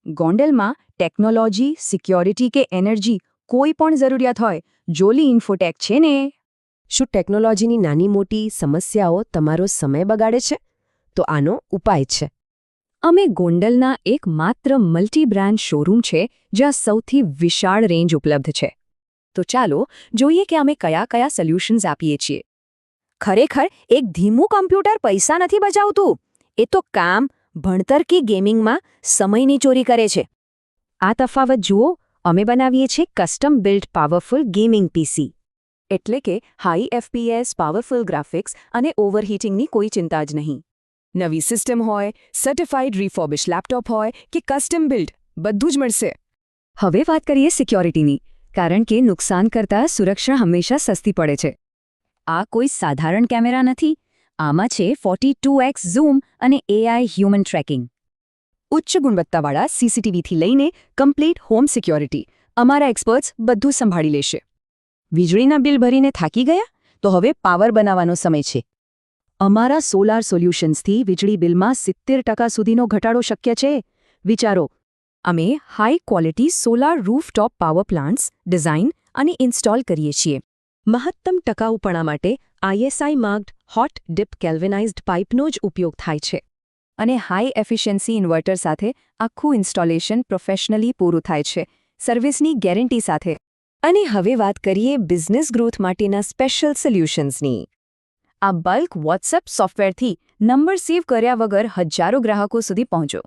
ગોંડલમાં technology, security કે energy કોઈ પણ જરૂરિયાત હોય, જોલી ઇન્ફોટેક છે ને. શું ટેકનોલોજીની નાની મોટી સમસ્યાઓ તમારો સમય બગાડે છે? તો આનો ઉપાય છે. અમે ગોંડલના એકમાત્ર મલ્ટી બ્રાન્ડ શોરૂમ છે જ્યાં સૌથી વિશાળ રેન્જ ઉપલબ્ધ છે. તો ચાલો જોઈએ કે અમે કયા કયા સોલ્યુશન્સ આપીએ છીએ. ખરેખર એક ધીમું કમ્પ્યુટર પૈસા નથી બચાવતું, એ તો કામ, ભણતર કે ગેમિંગમાં સમયની ચોરી કરે છે. આ તફાવત જુઓ. અમે બનાવીએ છીએ કસ્ટમ બિલ્ડ પાવરફુલ ગેમિંગ પીસી. એટલે કે હાઈ એફપીએસ, પાવરફુલ ગ્રાફિક્સ અને ઓવરહીટિંગની કોઈ ચિંતા જ નહીં. નવી સિસ્ટમ હોય, સર્ટિફાઈડ રિફર્બિશ લેપટોપ હોય કે કસ્ટમ બિલ્ડ, બધું જ મળશે. હવે વાત કરીએ સિક્યોરિટીની, કારણ કે નુકસાન કરતાં સુરક્ષા હંમેશા સસ્તી પડે છે. આ કોઈ સાધારણ કેમેરા નથી. આમાં છે 42x ઝૂમ અને AI હ્યુમન ટ્રેકિંગ. ઉચ્ચ ગુણવત્તાવાળા સીસીટીવીથી લઈને કમ્પ્લીટ હોમ સિક્યોરિટી, અમારા એક્સપર્ટ્સ બધું સંભાળી લેશે. વીજળીના બિલ ભરીને થાકી ગયા? તો હવે પાવર બનાવવાનો સમય છે. અમારા સોલાર સોલ્યુશન્સથી વીજળી બિલમાં 70% સુધીનો ઘટાડો શક્ય છે. વિચારો, અમે high quality solar rooftop power plants design અને ઇન્સ્ટોલ કરીએ છીએ. મહત્તમ ટકાઉપણા માટે ISI માર્ક્ડ હોટ ડિપ કેલ્વિનાઇઝ્ડ પાઇપનો જ ઉપયોગ થાય છે. અને હાઈ એફિશિયન્સી ઇન્વર્ટર સાથે આખું ઇન્સ્ટોલેશન પ્રોફેશનલી પૂરું થાય છે, સર્વિસની ગેરંટી સાથે. અને હવે વાત કરીએ બિઝનેસ ગ્રોથ માટેના સ્પેશિયલ સોલ્યુશન્સની. આ બલ્ક વોટ્સએપ સોફ્ટવેરથી નંબર સેવ કર્યા વગર હજારો ગ્રાહકો સુધી પહોંચો.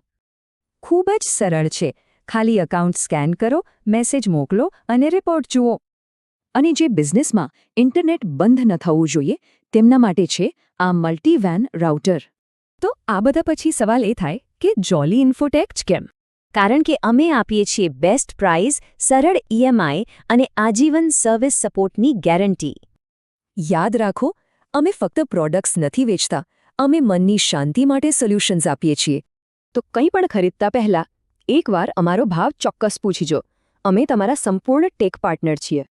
ખૂબ જ સરળ છે. ખાલી એકાઉન્ટ સ્કેન કરો, મેસેજ મોકલો અને રિપોર્ટ જુઓ. અને જે બિઝનેસમાં ઇન્ટરનેટ બંધ ન થવું જોઈએ, તેમના માટે છે આ મલ્ટીવેન રાઉટર. તો આ બધા પછી સવાલ એ થાય કે જોલી ઇન્ફોટેક જ કેમ? કારણ કે અમે આપીએ છીએ બેસ્ટ પ્રાઇસ, સરળ EMI અને આજીવન સર્વિસ સપોર્ટની ગેરંટી. યાદ રાખો, અમે ફક્ત પ્રોડક્ટ્સ નથી વેચતા, અમે મનની શાંતિ માટે સોલ્યુશન્સ આપીએ છીએ. તો કંઈ પણ ખરીદતા પહેલા એકવાર અમારો ભાવ ચોક્કસ પૂછીજો. અમે તમારા સંપૂર્ણ ટેક પાર્ટનર છીએ.